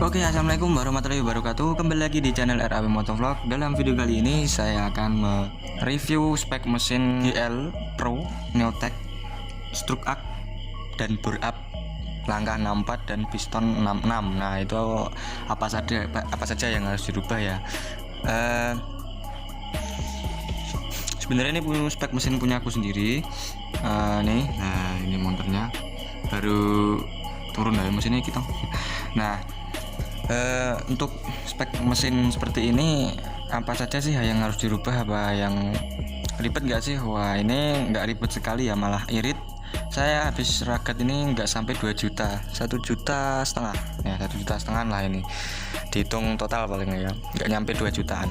Oke, assalamualaikum warahmatullahi wabarakatuh. Kembali lagi di channel RAW Motovlog. Dalam video kali ini saya akan mereview spek mesin GL Pro Neotech stroke arc dan bore up langkah 64 dan piston 66. Nah, itu apa saja yang harus dirubah ya. Sebenarnya ini punya spek mesin punya aku sendiri. Nih, nah ini motornya baru turun dari mesinnya kita. Nah, untuk spek mesin seperti ini apa saja sih yang harus dirubah, apa yang ribet nggak sih? Wah, ini nggak ribet sekali ya, malah irit. Saya habis ragat ini nggak sampai 2 juta, 1,5 juta ya, 1,5 juta lah ini dihitung total paling ya, nggak nyampe 2 jutaan.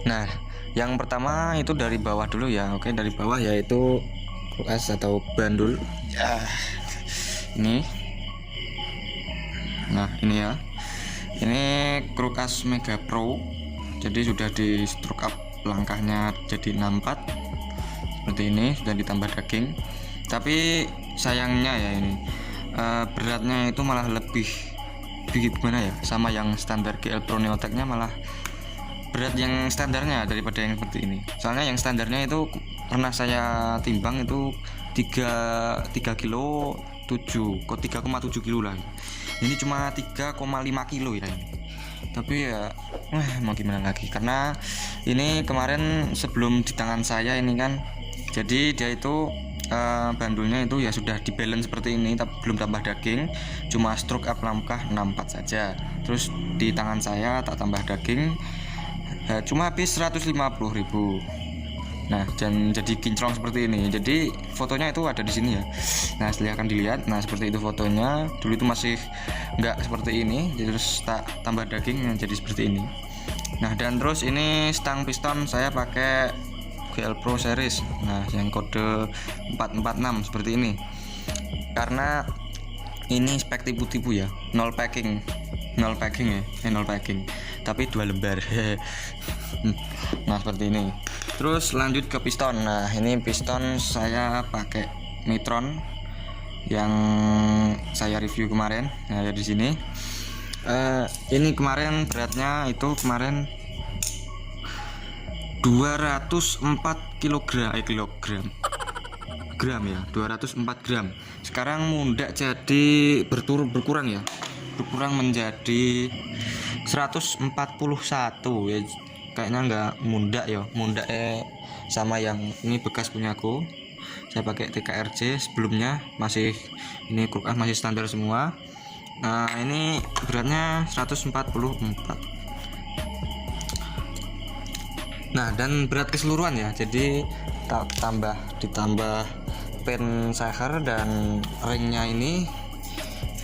Nah, yang pertama itu dari bawah dulu ya. Oke, dari bawah yaitu kulkas atau bandul ya, ini. Nah, ini ya, ini kulkas Mega Pro, jadi sudah di stroke up langkahnya jadi 64 seperti ini, sudah ditambah daging. Tapi sayangnya ya ini beratnya itu malah lebih gimana ya, sama yang standar GL Pro Neotech-nya malah berat yang standarnya daripada yang seperti ini. Soalnya yang standarnya itu pernah saya timbang itu 3 kilo 3,7 kilo lah. Ini cuma 3,5 kilo ya ini. Tapi ya mau gimana lagi, karena ini kemarin sebelum di tangan saya ini kan, jadi dia itu bandulnya itu ya sudah di balance seperti ini, tapi belum tambah daging, cuma stroke up langkah 64 saja. Terus di tangan saya tak tambah daging, cuma habis 150.000. Nah, dan jadi kinclong seperti ini. Jadi fotonya itu ada di sini ya. Nah, silahkan dilihat. Nah, seperti itu fotonya. Dulu itu masih nggak seperti ini, jadi terus tak tambah daging jadi seperti ini. Nah, dan terus ini stang piston saya pakai GL Pro series. Nah, yang kode 446 seperti ini. Karena ini spek tipu-tipu ya, nol packing ya, nol packing, tapi 2 lembar. Nah, seperti ini. Terus lanjut ke piston. Nah, ini piston saya pakai Mitron yang saya review kemarin. Nah, ya di sini. Ini kemarin beratnya itu kemarin 204 gram ya, 204 gram. Sekarang mundak jadi berkurang ya. Berkurang menjadi 141 ya. Kayaknya nggak mundak ya, mundak sama yang ini bekas punyaku. Saya pakai TKRJ, sebelumnya masih ini kulkas masih standar semua. Nah, ini beratnya 144. Nah, dan berat keseluruhan ya, jadi ditambah pen saker dan ringnya ini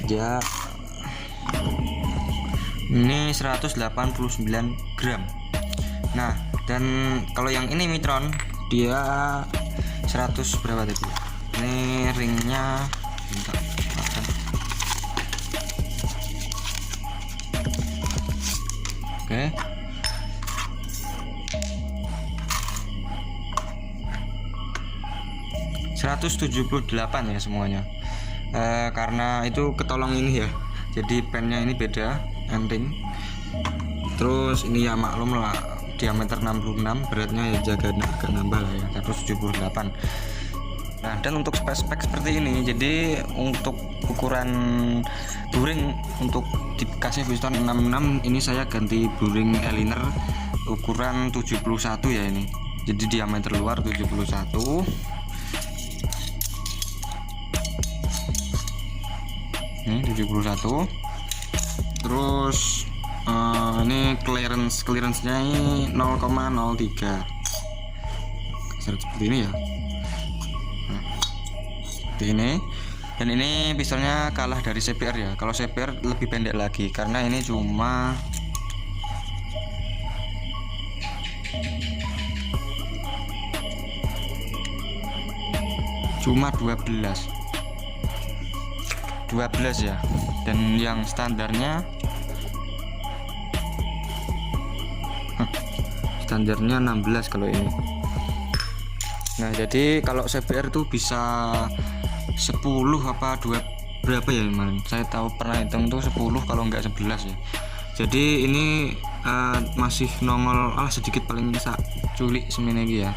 dia ini 189 gram. Nah, dan kalau yang ini Mitron dia 100 berapa tadi? Ini ringnya oke. 178 ya semuanya. Karena itu ketolong ini ya. Jadi pennya ini beda, ring. Terus ini ya maklum lah, diameter 66, beratnya ya jaga agak nambah lah ya, 178. Nah, dan untuk spek seperti ini, jadi untuk ukuran buring untuk dikasih piston 66 ini saya ganti buring Eliner ukuran 71 ya ini. Jadi diameter luar 71. Ini 71. Terus ini clearance-nya ini 0,03 seperti ini ya. Nah, seperti ini. Dan ini pistonnya kalah dari CBR ya. Kalau CBR lebih pendek lagi, karena ini cuma 12 ya. Dan yang standarnya 16 kalau ini. Nah, jadi kalau CBR tuh bisa 10 apa berapa ya kemarin, saya tahu pernah hitung tuh 10 kalau nggak 11 ya. Jadi ini masih nongol sedikit, paling bisa culik semene iki ya,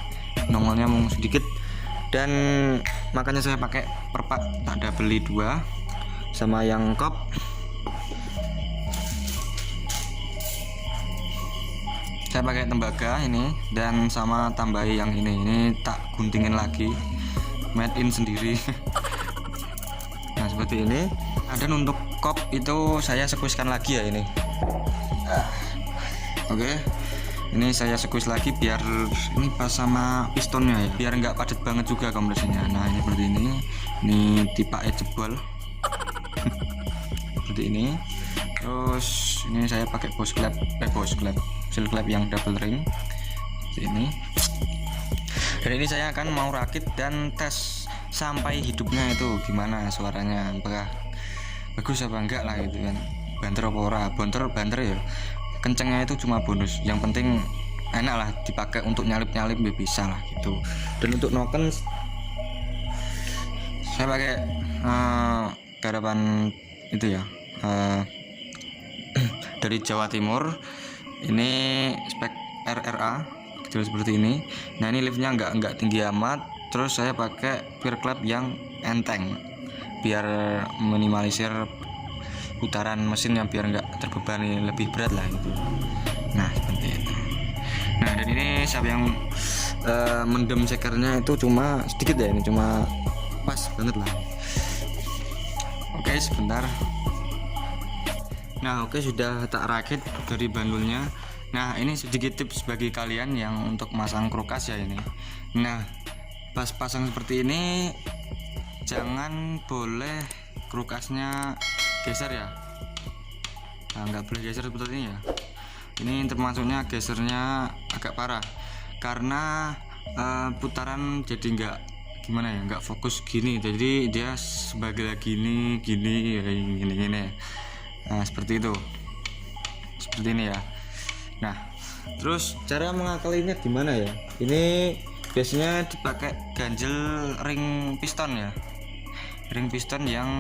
nongolnya mau sedikit. Dan makanya saya pakai perpak, tak ada beli 2 sama yang kop. Saya pakai tembaga ini dan sama tambahi yang ini tak guntingin lagi, made in sendiri. Nah seperti ini. Dan untuk kop itu saya squeeze-kan lagi ya ini. Oke, ini saya squeeze lagi biar ini pas sama pistonnya ya, biar nggak padat banget juga kompresinya. Nah ini seperti ini tipe jebol. Seperti ini. Terus ini saya pakai seal clap yang double ring seperti ini. Dan ini saya akan mau rakit dan tes sampai hidupnya itu gimana suaranya, apakah bagus apa enggak lah gitu kan, banter apa ora. Banter ya kencengnya itu cuma bonus, yang penting enak lah dipakai untuk nyalip bisa lah gitu. Dan untuk noken saya pakai garapan itu ya, dari Jawa Timur, ini spek RRA kecil seperti ini. Nah ini liftnya nggak tinggi amat, terus saya pakai peer clap yang enteng biar minimalisir putaran mesinnya, biar nggak terbebani lebih berat lah gitu. Nah seperti itu. Nah dan ini siapa yang mendem sekernya itu cuma sedikit ya, ini cuma pas banget lah. Oke sebentar. Nah oke, sudah tak rakit dari bandulnya. Nah ini sedikit tips bagi kalian yang untuk masang krukas ya ini. Nah pas pasang seperti ini jangan boleh krukasnya geser ya. Nah nggak boleh geser seperti ini ya. Ini termasuknya gesernya agak parah karena putaran jadi nggak gimana ya, nggak fokus gini, jadi dia sebagai gini ya. Nah seperti itu, seperti ini ya. Nah terus cara mengakalinya gimana ya, ini biasanya dipakai ganjel ring piston ya, ring piston yang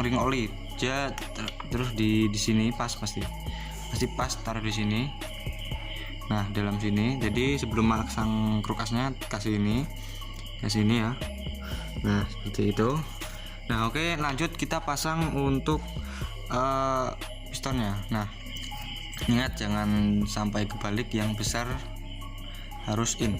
ring oli dia terus di sini pasti pas, taruh di sini. Nah dalam sini, jadi sebelum masang krukasnya kasih ini ya. Nah seperti itu. Nah oke, lanjut kita pasang untuk pistonnya. Nah ingat jangan sampai kebalik, yang besar harus in.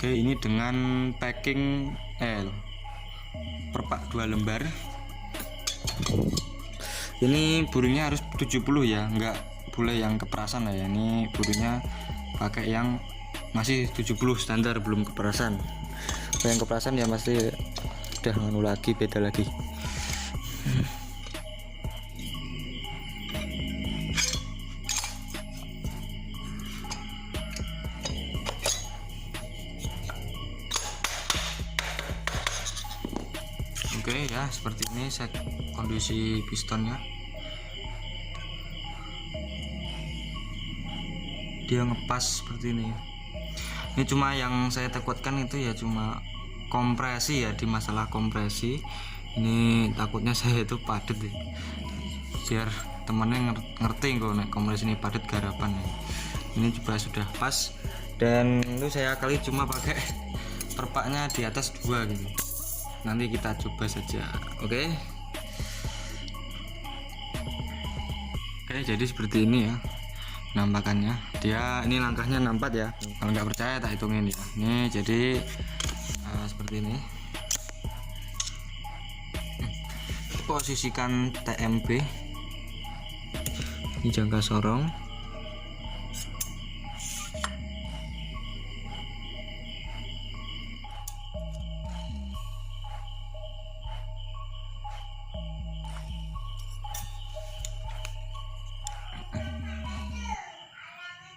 Oke, ini dengan packing perpak 2 lembar. Ini burunya harus 70 ya, nggak boleh yang keperasan lah ya. Ini burunya pakai yang masih 70 standar, belum keperasan. Kalau yang keperasan ya masih udah nganu lagi, beda lagi. Oke ya, seperti ini kondisi pistonnya. Dia ngepas seperti ini. Ini cuma yang saya takutkan itu ya cuma kompresi ya, di masalah kompresi. Ini takutnya saya itu padat ya. Biar temennya ngerti kok nek kompresi ini padat garapan ya. Ini juga sudah pas, dan itu saya kali cuma pakai perpaknya di atas 2 gitu. Nanti kita coba saja. Oke, jadi seperti ini ya nampakannya. Dia ini langkahnya 4 ya, kalau nggak percaya tak hitungin ya. Ini jadi seperti ini. Posisikan TMP, ini jangka sorong.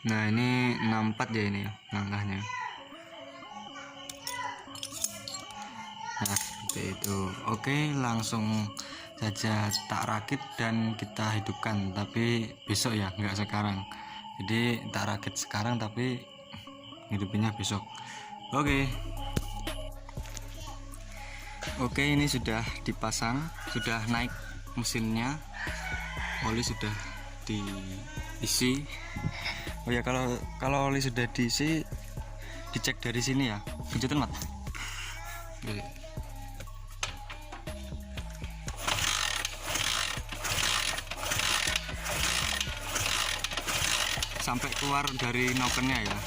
Nah ini 64 ya, ini langkahnya. Nah seperti itu. Oke, langsung saja tak rakit dan kita hidupkan, tapi besok ya, nggak sekarang. Jadi tak rakit sekarang tapi hidupinnya besok. Oke, ini sudah dipasang, sudah naik mesinnya, oli sudah diisi. Oh ya, kalau oli sudah diisi, dicek dari sini ya. Pencetan mat. Sampai keluar dari nokennya ya.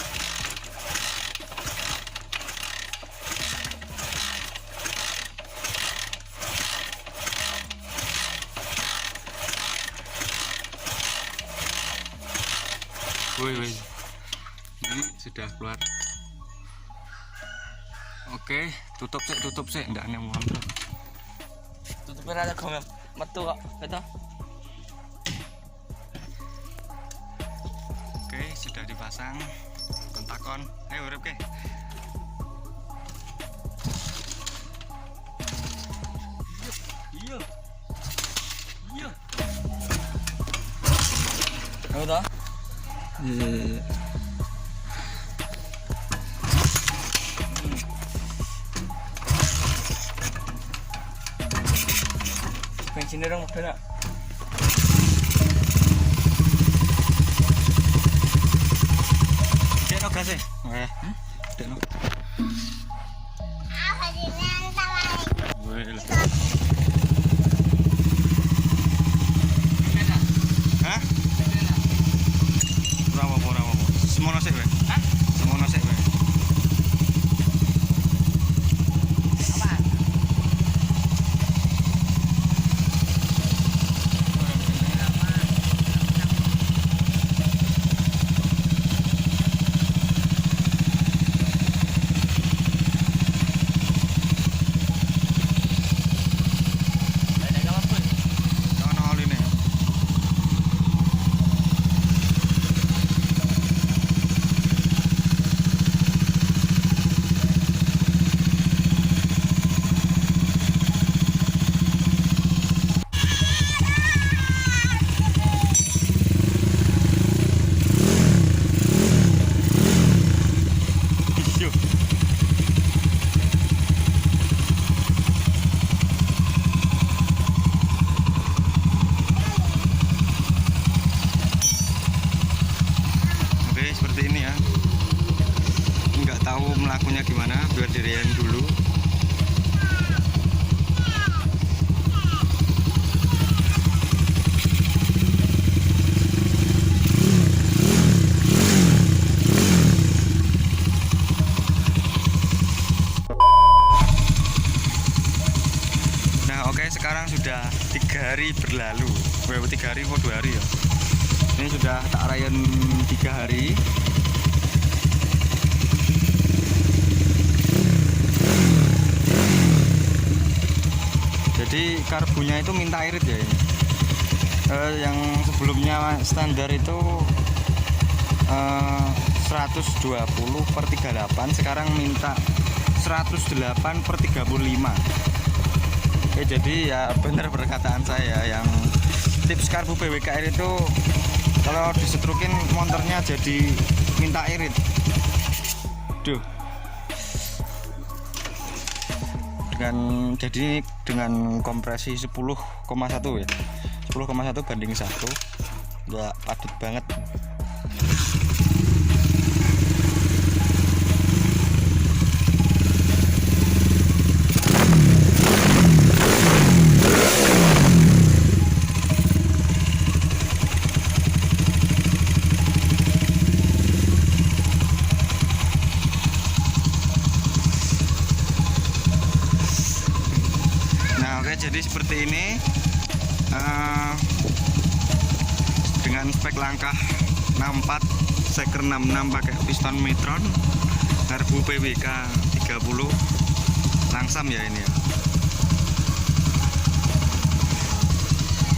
Woi, ini sudah keluar. Oke, tutup sih, enggak nemu. Tutupnya ada komen metu kok, betul. Oke, sudah dipasang kontakon. Ayo urip ke. Iya. Ayo dah. Iya. Bensin dong mobilnya. Dekno gasnya. Dekno. Hah? Ora apa. Semono sik wae. Hah? Semono sik wae. Apaan? Seperti ini ya, nggak tahu melakukannya gimana, biar dirian dulu. Nah oke, sekarang sudah 3 hari berlalu. 3 hari atau 2 hari ya. Ini sudah tak rayan 3 hari. Jadi karbunya itu minta irit ya ini. Yang sebelumnya standar itu 120/38, sekarang minta 108/35. Jadi ya benar perkataan saya, yang tips karbu PWKR itu kalau disetrukin motornya jadi minta irit. Duh. Jadi dengan kompresi 10,1 ya. 10,1 banding 1. Udah padat banget. Jadi seperti ini, dengan spek langkah 64 seker 66 pakai piston Metron, karbu PWK 30, langsam ya ini ya.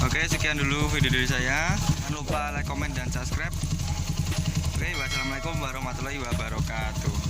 Oke, sekian dulu video dari saya. Jangan lupa like, comment, dan subscribe. Oke, wassalamualaikum warahmatullahi wabarakatuh.